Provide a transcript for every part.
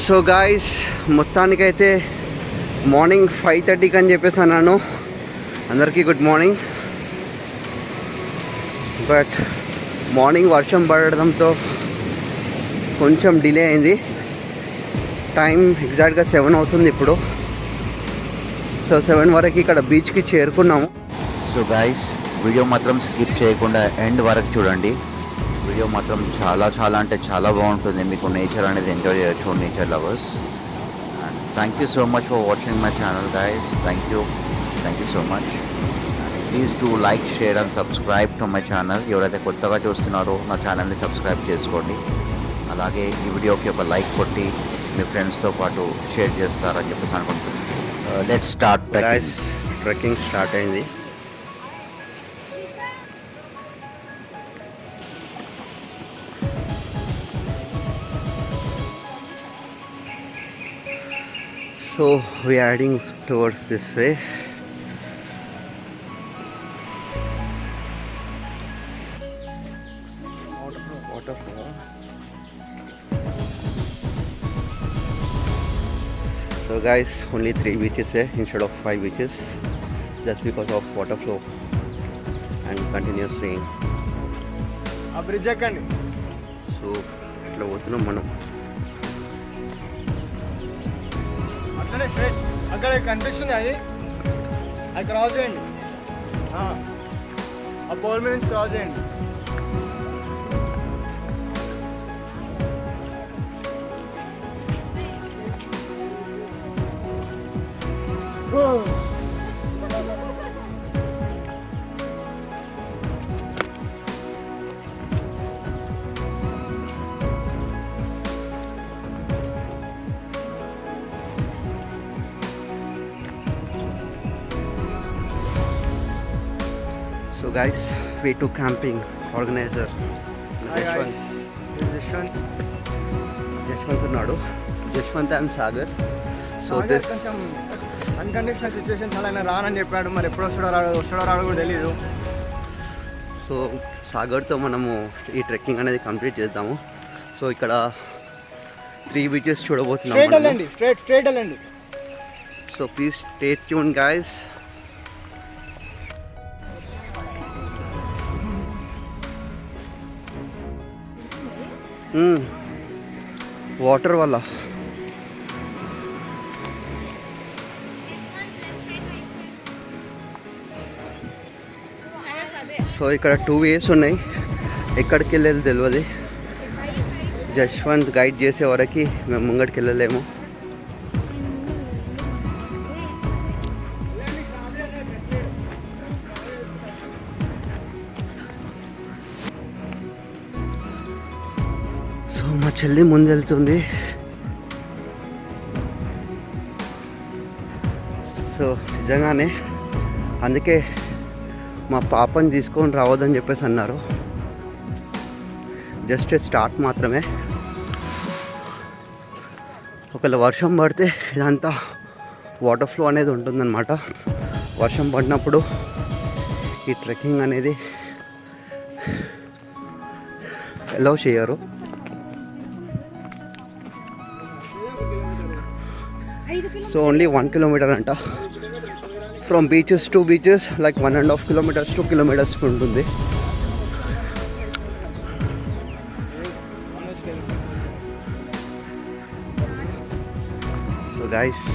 So guys మొత్తానికైతే morning 5:30కి అని చెప్పేసి అన్నాను. అందరికీ గుడ్ మార్నింగ్. బట్ మార్నింగ్ వర్షం పడడంతో కొంచెం డిలే అయింది. టైం ఎగ్జాక్ట్గా 7 అవుతుంది ఇప్పుడు. సో 7 వరకు ఇక్కడ బీచ్కి చేరుకున్నాము. సో గాయస్, వీడియో మాత్రం స్కిప్ చేయకుండా ఎండ్ వరకు చూడండి. వీడియో మాత్రం చాలా చాలా అంటే చాలా బాగుంటుంది. మీకు నేచర్ అనేది ఎంజాయ్ చేయొచ్చు, nature lovers. And thank you so much for watching my channel guys. Thank you so much. Please do like, share and subscribe to my channel. ఎవరైతే కొత్తగా చూస్తున్నారో నా ఛానల్ని సబ్స్క్రైబ్ చేసుకోండి. అలాగే ఈ వీడియోకి ఒక లైక్ కొట్టి మీ ఫ్రెండ్స్తో పాటు షేర్ చేస్తారని చెప్పేసి అనుకుంటున్నాను. Let's start. ట్రెక్కింగ్ స్టార్ట్ అయింది. So we are heading towards this way. Waterfall. So guys, only 3 beaches here instead of 5 beaches, just because of water flow and continuous rain. ఆ బ్రిడ్జ్ ఎక్కండి. So ఇట్లా పోతున్నాం మనం. అట్లనే స్ట్రైట్ అక్కడ కనిపిస్తుంది, అది క్రాస్ చేయండి. ఆ పోల్ మీద నుంచి క్రాస్ చేయండి. So guys, we took camping organizer Jashwant ఉన్నాడు. Jashwant and Sagar. So this కొంచెం అన్కండిషనల్ సిచ్యువేషన్స్ అలా ఆయన రానని చెప్పాడు. మరి ఎప్పుడు వస్తాడో రాడో కూడా తెలియదు. సో సాగర్తో మనము ఈ ట్రెక్కింగ్ అనేది కంప్లీట్ చేద్దాము. సో ఇక్కడ 3 బీచెస్ చూడబోతున్నాము. స్ట్రైట్ వెళ్ళండి. So please stay tune guys. Water వల్ల సో ఇక్కడ 2 ways ఉన్నాయి. ఎక్కడికి వెళ్ళేది తెలియదు. జశ్వంత్ గైడ్ చేసే వరకు మేము ముంగడికి వెళ్ళలేము. సో మా చెల్లి ముందు వెళ్తుంది. సో నిజంగానే అందుకే మా పాపని తీసుకొని రావద్దని చెప్పేసి అన్నారు. జస్ట్ స్టార్ట్ మాత్రమే. ఒకవేళ వర్షం పడితే ఇదంతా వాటర్ ఫ్లో అనేది ఉంటుందన్నమాట. వర్షం పడినప్పుడు ఈ ట్రెక్కింగ్ అనేది అలౌ చేయరు. సో ఓన్లీ 1 కిలోమీటర్ అంట. From beaches to beaches like 1.5 kilometers 2 kilometers ఉంటుంది. సో గైస్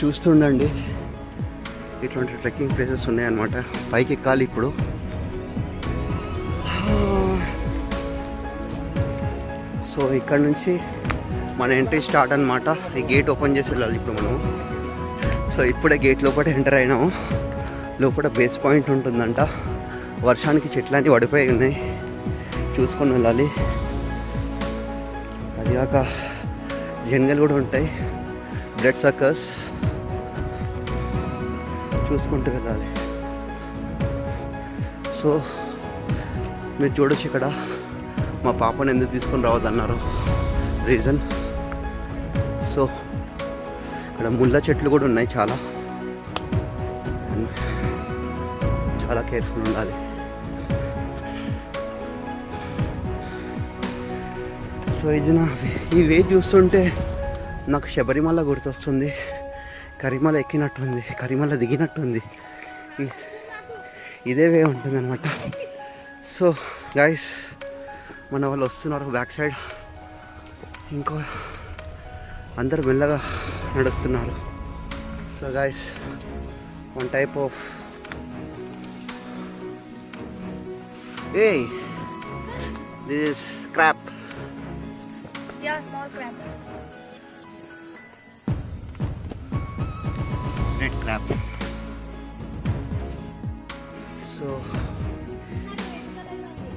చూస్తుండండి, ఇట్లాంటి ట్రెక్కింగ్ ప్లేసెస్ ఉన్నాయన్నమాట. పైకి ఎక్కాలి ఇప్పుడు. సో ఇక్కడ నుంచి మన ఎంట్రీ స్టార్ట్ అనమాట. ఈ గేట్ ఓపెన్ చేసి వెళ్ళాలి ఇప్పుడు మనము. సో ఇప్పుడే గేట్ లోపల ఎంటర్ అయినాము. లోపల బేస్ పాయింట్ ఉంటుందంట. వర్షానికి చెట్లాంటివి పడిపోయి ఉన్నాయి, చూసుకొని వెళ్ళాలి. అది కాక జంగల్ కూడా ఉంటాయి, బ్లడ్ సర్కస్ చూసుకుంటూ వెళ్ళాలి. సో మీరు చూడొచ్చు ఇక్కడ మా పాపను ఎందుకు తీసుకొని రావద్దన్నారు రీజన్. సో ఇక్కడ ముళ్ళ చెట్లు కూడా ఉన్నాయి చాలా. చాలా కేర్ఫుల్ ఉండాలి. సో ఇది ఈ వే చూస్తుంటే నాకు శబరిమల గుర్తొస్తుంది. కరిమల ఎక్కినట్టుంది, కరిమల దిగినట్టుంది. ఇదే వే ఉంటుంది అనమాట. సో గైస్ మన వాళ్ళు వస్తున్నారు బ్యాక్ సైడ్. ఇంకో అందరు మెల్లగా నడుస్తున్నారు. So guys one type of this is crop. Yeah, small crab. Red crop. So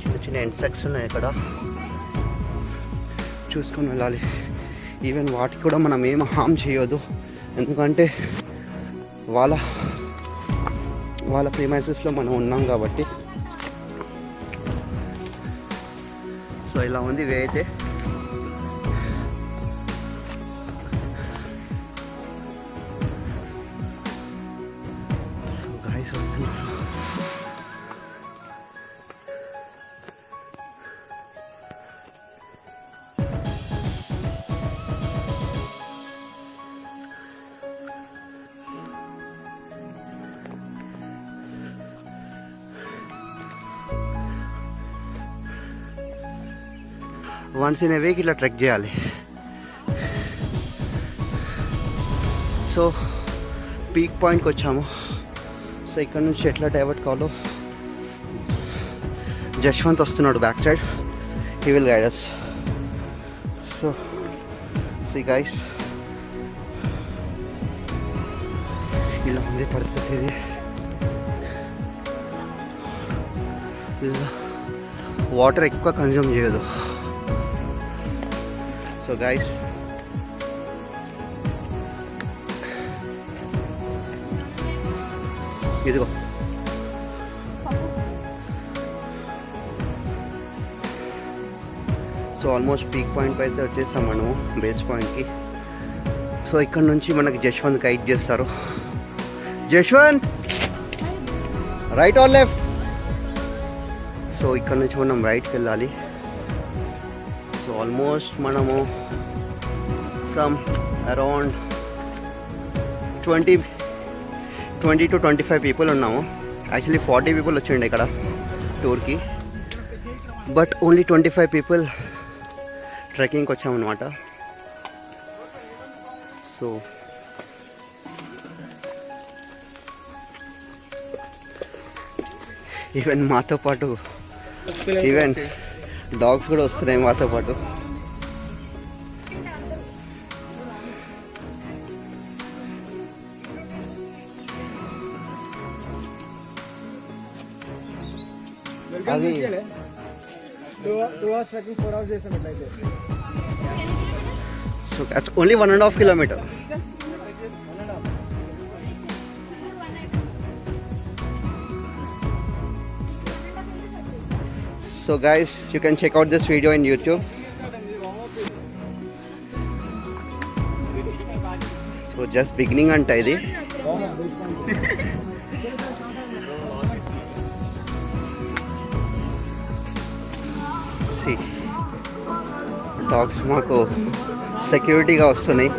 చిన్న చిన్న ఇన్సెక్ట్స్ ఉన్నాయి ఇక్కడ, చూసుకొని వెళ్ళాలి. ఈవెన్ వాటికి కూడా మనం ఏం హామ్ చేయొద్దు, ఎందుకంటే వాళ్ళ ప్రీమైసెస్లో మనం ఉన్నాం కాబట్టి. సో ఇలా ఉంది వే అయితే. గాయస్ వస్తున్నారు. వన్స్ ఇన్ ఏ వీక్ ఇట్లా ట్రెక్ చేయాలి. సో పీక్ పాయింట్కి వచ్చాము. సో ఇక్కడ నుంచి ఎట్లా డైవర్ట్ కావాలో జశ్వంత్ వస్తున్నాడు back side. He will guide us. So see guys, ఇలా ఉంది పరిస్థితి. ఇది వాటర్ ఎక్కువ కన్జ్యూమ్ చేయదు. సో గైస్ ఇదిగో సో ఆల్మోస్ట్ పీక్ పాయింట్ అయితే వచ్చేసాం మనము, బేస్ పాయింట్కి. సో ఇక్కడ నుంచి మనకి జశ్వంత్ గైడ్ చేస్తారు. Jashwant, right or left? So ఇక్కడ నుంచి మనం రైట్కి వెళ్ళాలి. సో ఆల్మోస్ట్ మనము సమ్ అరౌండ్ 20 to 25 పీపుల్ ఉన్నాము. యాక్చువల్లీ 40 పీపుల్ వచ్చిండే ఇక్కడ టూర్కి, బట్ ఓన్లీ 25 పీపుల్ ట్రెక్కింగ్కి వచ్చామన్నమాట. సో ఈవెన్ మాతో పాటు ఈవెన్ డాగ్స్ కూడా వస్తున్నాయి మాతో పాటు. అది 2 hours trekking, 4 hours చేసినట్లయితే. So that's only 1.5 kilometers. So guys, you can check out this video in YouTube. So just beginning anta idi. See, dogs మాకు సెక్యూరిటీగా వస్తున్నాయి.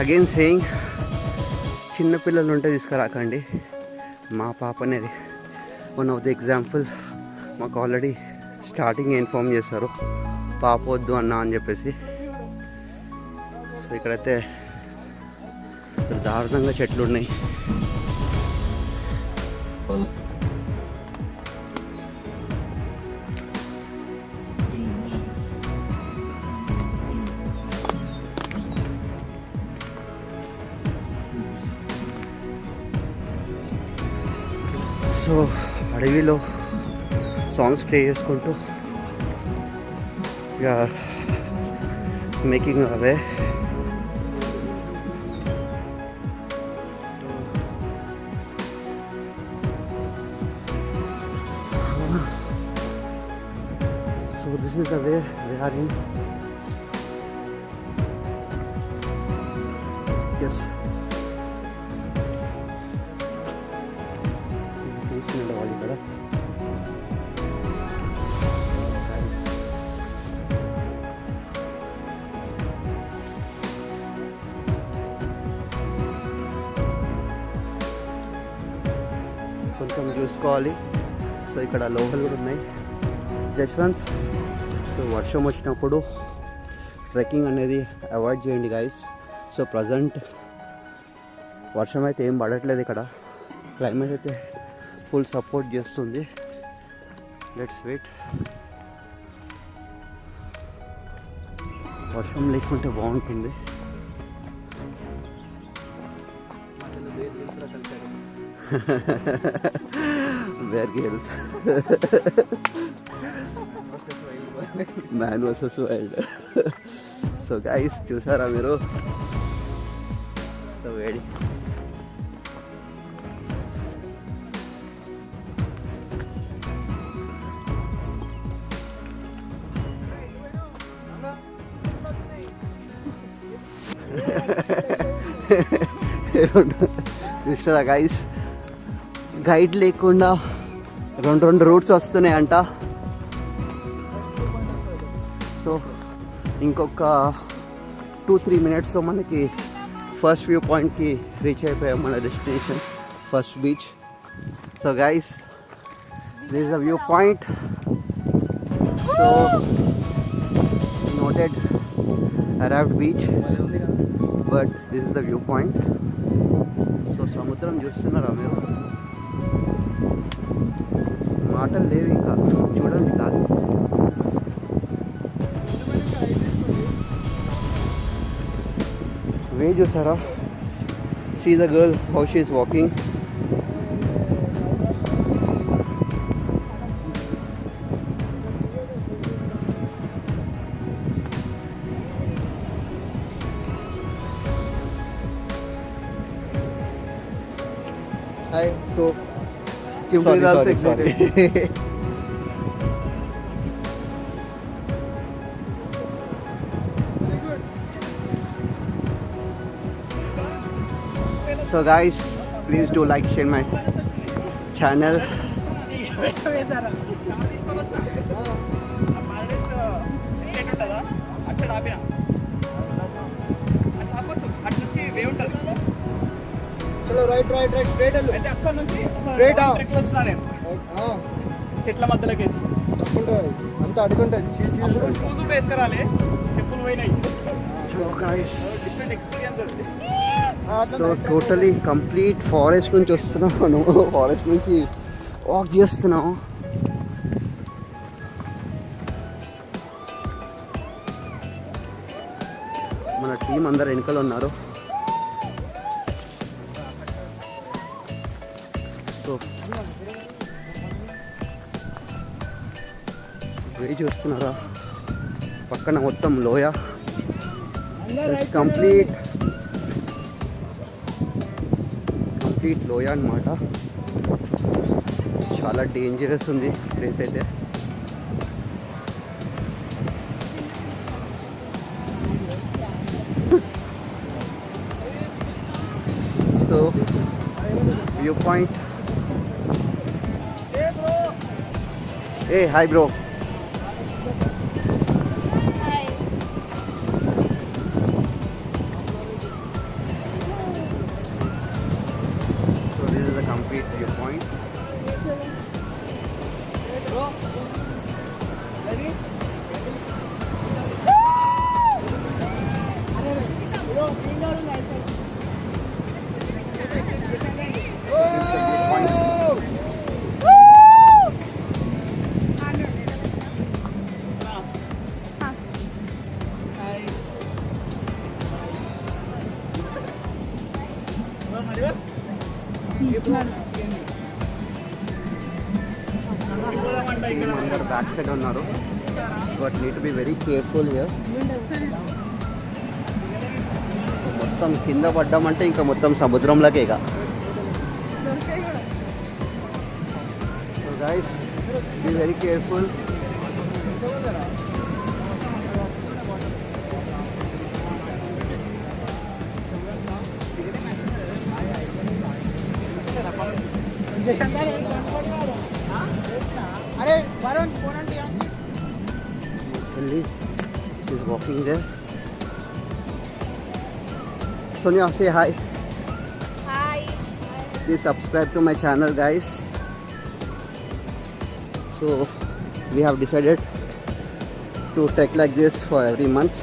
అగైన్ సేయింగ్, చిన్నపిల్లలు ఉంటే తీసుకురాకండి. మా పాపనే వన్ ఆఫ్ ది ఎగ్జాంపుల్. మాకు ఆల్రెడీ స్టార్టింగ్ ఇన్ఫార్మ్ చేశారు పాప వద్దు అన్నా అని చెప్పేసి. సో ఇక్కడైతే దారుణంగా చెట్లు ఉన్నాయి. సో అడవిలో సాంగ్స్ ప్లే చేసుకుంటూ making away. So this is the way we are in. Yes. చేస్తున్నారు వాళ్ళు ఇక్కడ. కొంచెం చూసుకోవాలి. సో ఇక్కడ లోకల్ కూడా ఉన్నాయి. జశ్వంత్, సో వర్షం వచ్చినప్పుడు ట్రెక్కింగ్ అనేది అవాయిడ్ చేయండి గైస్. సో ప్రజెంట్ వర్షం అయితే ఏం పడట్లేదు ఇక్కడ, క్లైమేట్ అయితే ఫుల్ సపోర్ట్ చేస్తుంది. Let's wait. వర్షం లేకుంటే బాగుంటుంది. Bear Grylls, Man versus Wild. So guys చూసారా మీరు? సో వేడి. చూసారా గైస్, గైడ్ లేకుండా రెండు రూట్స్ వస్తున్నాయంట. సో ఇంకొక 2-3 మినిట్స్లో మనకి ఫస్ట్ వ్యూ పాయింట్కి రీచ్ అయిపోయాం, మన destination first beach. So guys, this is the view point. So noted arrived beach, but this is the view point. So సముద్రం చూస్తున్నారా మీరు? మాటలు లేవు ఇంకా, చూడండి కాదు. వే చూసారా? See the girl how she is walking. Hi. So, Chimpi Sorry, is also sorry, excited. So guys, please do like, share my channel. చలో రైట్ స్ట్రైట్ వెళ్ళు. అంటే అక్కడ నుంచి Straight ఆ. ట్రెక్ వచ్చినా నేను చెట్ల మధ్యలోకి వేసి అంతా అడుగుంటుంది. షూస్ వేసుకురాలే, చెప్పులు పోయినాయి. So guys, డిఫరెంట్ ఎక్స్పీరియన్స్ ఉంది. సో టోటలీ కంప్లీట్ ఫారెస్ట్ నుంచి వస్తున్నాం మనం. ఫారెస్ట్ నుంచి వాక్ చేస్తున్నాం. మన టీం అందరు వెనుకలు ఉన్నారు. సో వే చూస్తున్నారా? పక్కన మొత్తం లోయ. ఇట్స్ కంప్లీట్ లోయ అన్నమాట. చాలా డేంజరస్ ఉంది ప్లేస్ అయితే. So view point. ఏ hi bro. So this is the complete viewpoint. అందరు బ్యాక్ సైడ్ ఉన్నారు, but need to be very careful here. మొత్తం కింద పడ్డామంటే ఇంకా మొత్తం సముద్రంలోకే ఇక. So guys, be very careful. अरे Varun phone aunty Lily is walking there. Sonia, say hi. Hi. Please subscribe to my channel, guys. So we have decided to trek like this for every month.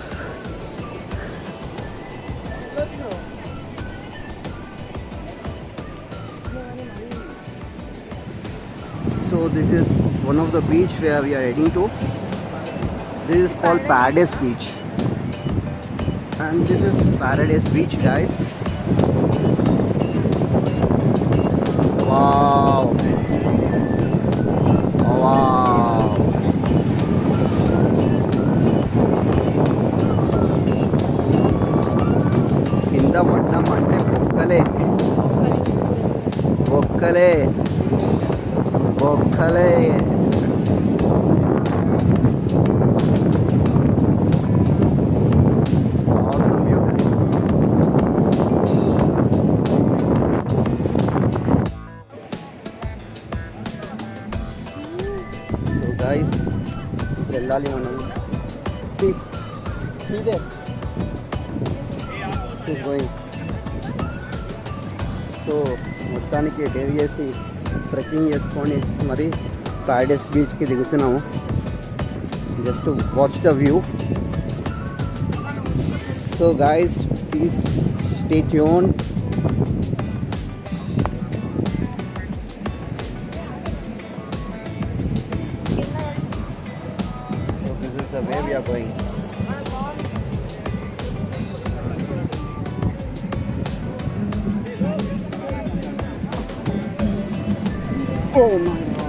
So this is one of the beach where we are heading to. This is called Paradise Beach, and this is Paradise Beach, guys. Wow! Wow! కింద పడ్డం అంటే బొక్కలే బొక్కలే బొక్కలే. Awesome view, guys. So guys, వెళ్ళాలి మనం. See there. She's going. So మొత్తానికి dive చేసి trekking చేసుకొని మరి paradise బీచ్కి దిగుతున్నాము. Just watch the view. So guys, please stay tuned. So this is the way we are going. Oh my God.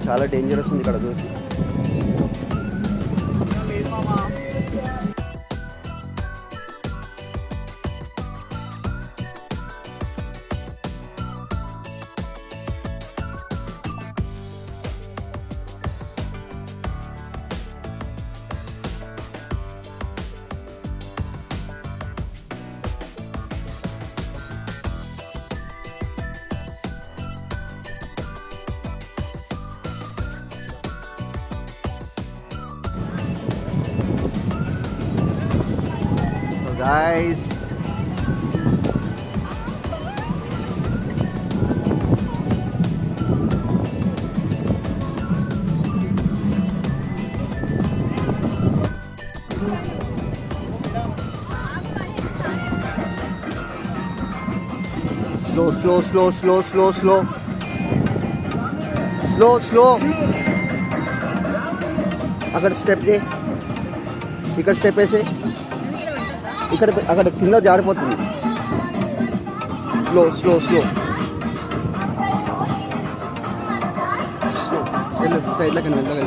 చాలా dangerous ఉంది ఇక్కడ చూసి. లేదు మామా. So guys, slow. అక్కడ స్టెప్ చేయి, ఇక్కడ స్టెప్ వేసే, ఇక్కడ అక్కడ కింద జారిపోతుంది. స్లో వెళ్ళు, సైడ్లోకి వెళ్ళగలి.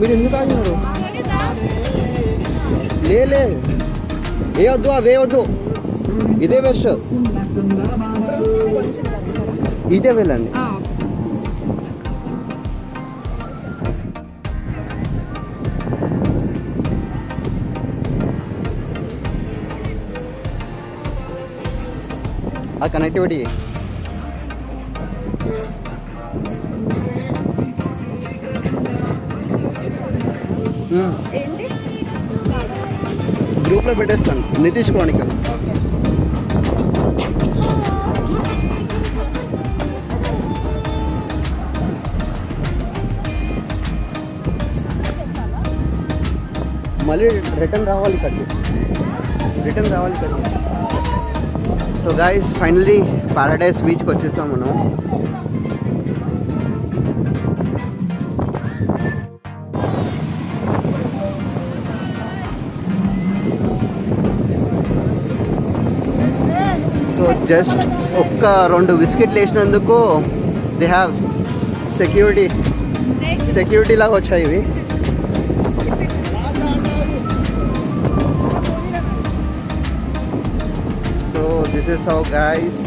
మీరు ఎందుకు ఆగినారు? లే ఏ వద్దు, అవే వద్దు, ఇదే బెస్ట్. ఇదే వెళ్ళండి. ఆ కనెక్టివిటీ గ్రూప్లో పెట్టేస్తాను. నితీష్ క్రానికల్. మళ్ళీ రిటర్న్ రావాలి ఇక్కడికి. సో గైస్, ఫైనలీ పారడైస్ బీచ్కి వచ్చేసాం మనం. జస్ట్ ఒక్క 2 బిస్కెట్లు వేసినందుకు దే హ్యావ్ సెక్యూరిటీ లాగా వచ్చాయి ఇవి. So this is how guys.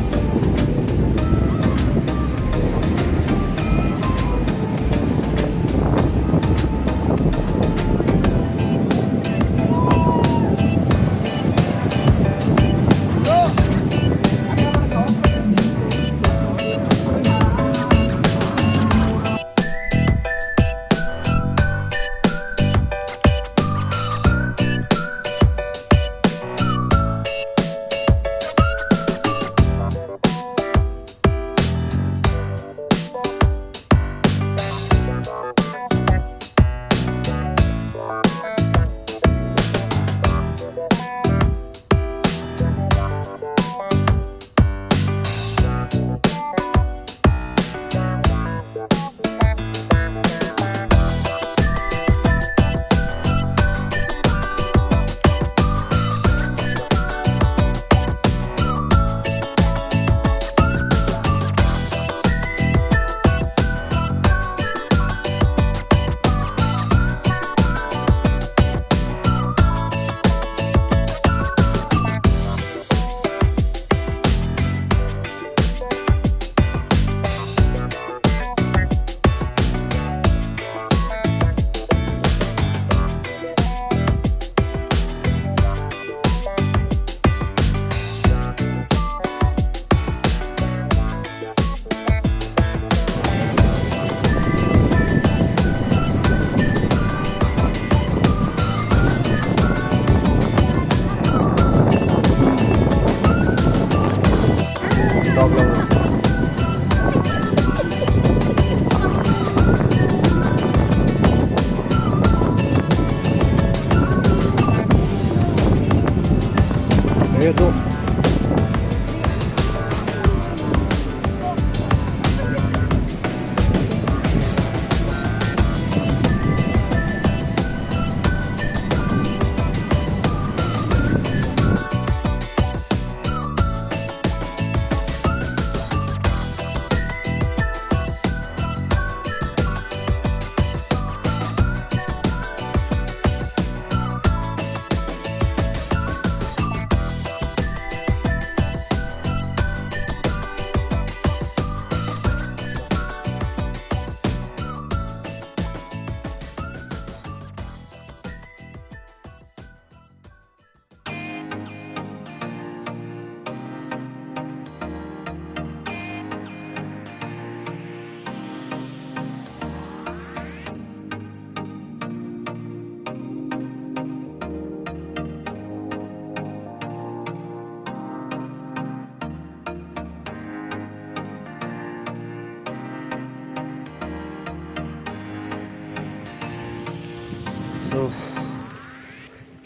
So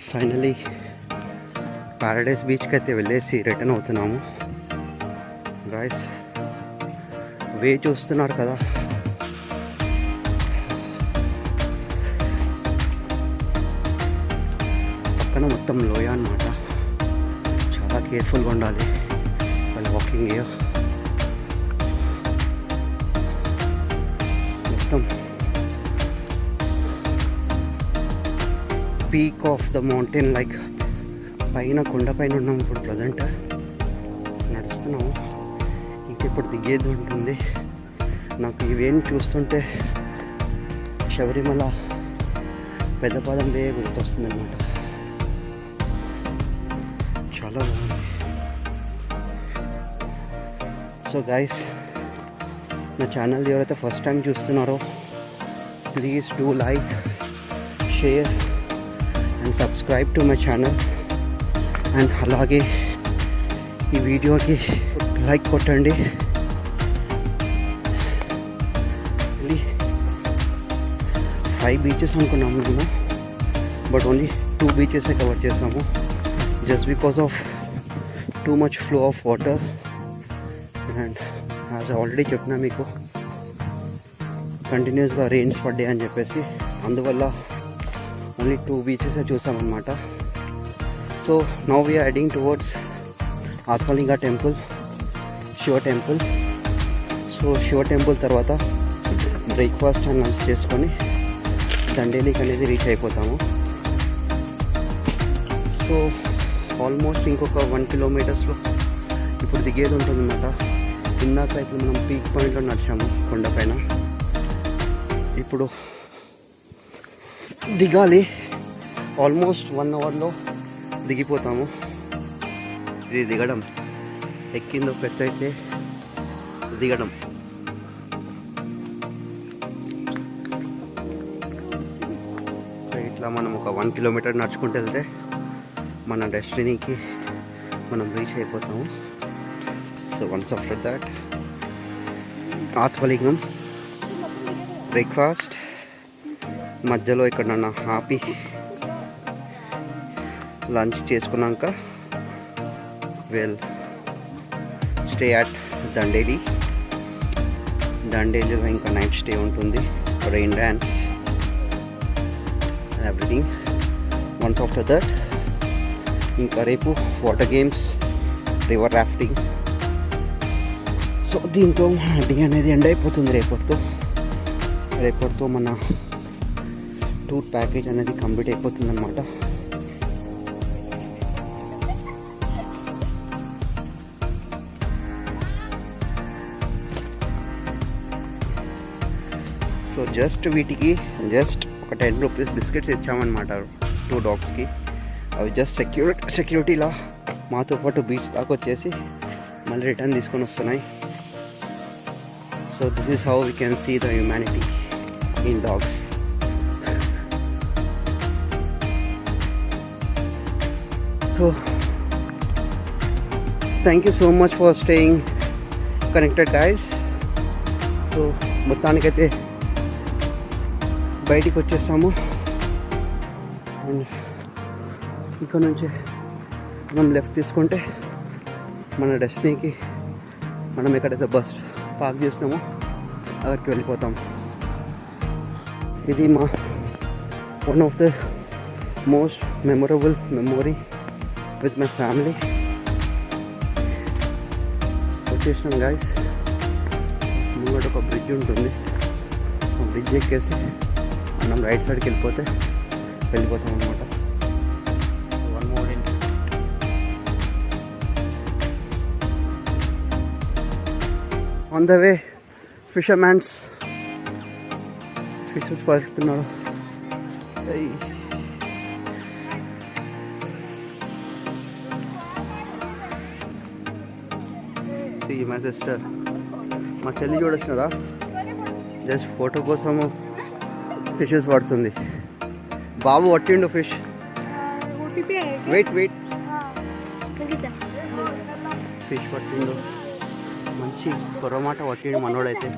finally Paradise బీచ్కి అయితే వెళ్ళేసి రిటర్న్ అవుతున్నాము. గాయస్ వే చూస్తున్నారు కదా, పక్కన మొత్తం లోయ అన్నమాట. చాలా కేర్ఫుల్గా ఉండాలి వాళ్ళు వాకింగ్. మొత్తం peak of the mountain, like పైన కొండ పైన ఉన్నాము ఇప్పుడు ప్రజెంట్. నడుస్తున్నాము, ఇంక ఇప్పుడు దిగేది ఉంటుంది. నాకు ఇవేం చూస్తుంటే శబరిమల పెద్దపాదం వే గుర్తొస్తుంది అనమాట. చాలా బాగుంది. సో గైస్, నా ఛానల్ ఎవరైతే ఫస్ట్ టైం చూస్తున్నారో please do like, share and subscribe to my channel. And అలాగే ఈ వీడియోకి లైక్ కొట్టండి. 5 బీచెస్ అనుకున్నాము మేము, బట్ ఓన్లీ 2 బీచెస్ కవర్ చేసాము. Just because of too much flow of water. And as already చెప్పినా మీకు, కంటిన్యూస్గా రెయిన్స్ పడ్డాయి అని చెప్పేసి, అందువల్ల ఓన్లీ 2 బీచెస్ చూసామన్నమాట. So now we're heading towards Atmalinga temple. Shiva temple. So Shiva temple తర్వాత బ్రేక్ఫాస్ట్ అండ్ లంచ్ చేసుకొని దండేలికి అనేది రీచ్ అయిపోతాము. సో ఆల్మోస్ట్ ఇంకొక 1 కిలోమీటర్స్లో ఇప్పుడు దిగేది ఉంటుందన్నమాట. ఇందాక ఇప్పుడు మనం పీక్ పాయింట్లో నడిచాము కొండపైన, ఇప్పుడు దిగాలి. ఆల్మోస్ట్ 1 అవర్లో దిగిపోతాము. ఇది దిగడం, ఎక్కింది ఒక ఎత్తు అయితే దిగడం. సో ఇట్లా మనం ఒక 1 కిలోమీటర్ నడుచుకుంటూ వెళ్తే మన డెస్టినీకి మనం రీచ్ అయిపోతాము. So once after that Atmalingam breakfast, మధ్యలో ఇక్కడ నన్ను ఆపి లంచ్ చేసుకున్నాక వెల్ స్టే అట్ దండేలిలో ఇంకా నైట్ స్టే ఉంటుంది, rain dance everything. Once after that ఇంకా రేపు water games, river rafting. So దీంతో మన డే అనేది ఎండ్ అయిపోతుంది. రేపటితో మన టూర్ ప్యాకేజ్ అనేది కంప్లీట్ అయిపోతుంది అన్నమాట. సో వీటికి ఒక 10 రూపీస్ బిస్కెట్స్ ఇచ్చామన్నమాట 2 డాగ్స్కి. అవి జస్ట్ సెక్యూరిటీలా మాతో పాటు బీచ్ దాకా వచ్చేసి మళ్ళీ రిటర్న్ తీసుకొని వస్తున్నాయి. So this is how we can see the humanity in dogs. So thank you so much for staying connected guys. So మొత్తానికైతే బయటికి వచ్చేస్తాము. అండ్ ఇక్కడ నుంచి మనం లెఫ్ట్ తీసుకుంటే మన డెస్టినీకి, మనం ఎక్కడైతే బస్ పార్క్ చేసినామో అక్కడికి వెళ్ళిపోతాం. ఇది మా one of the most memorable memory with my family. వచ్చేసినాం గైస్. ముంగట ఒక బ్రిడ్జ్ ఉంటుంది, ఆ బ్రిడ్జ్ ఎక్కేసి మనం రైట్ సైడ్కి వెళ్ళిపోతాం అన్నమాట. On the way fisherman's fishes పడుతున్నాడు. సి మై సిస్టర్, మా చెల్లి చూడొచ్చినారా, జస్ట్ ఫోటో కోసము ఫిషెస్ పడుతుంది. బాబు పట్టిండు ఫిష్. వెయిట్ ఫిష్ పట్టిండు, మంచి కొర్రమాట పట్టిండు మనోడైతే.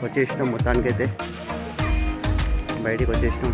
వచ్చేసినాం, మొత్తానికైతే బయటికి వచ్చేసినాం.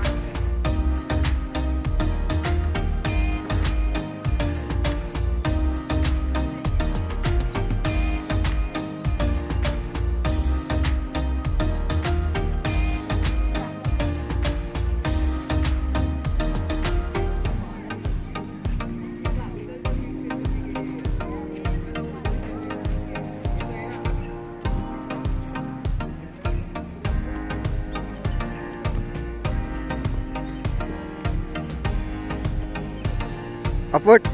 Upward.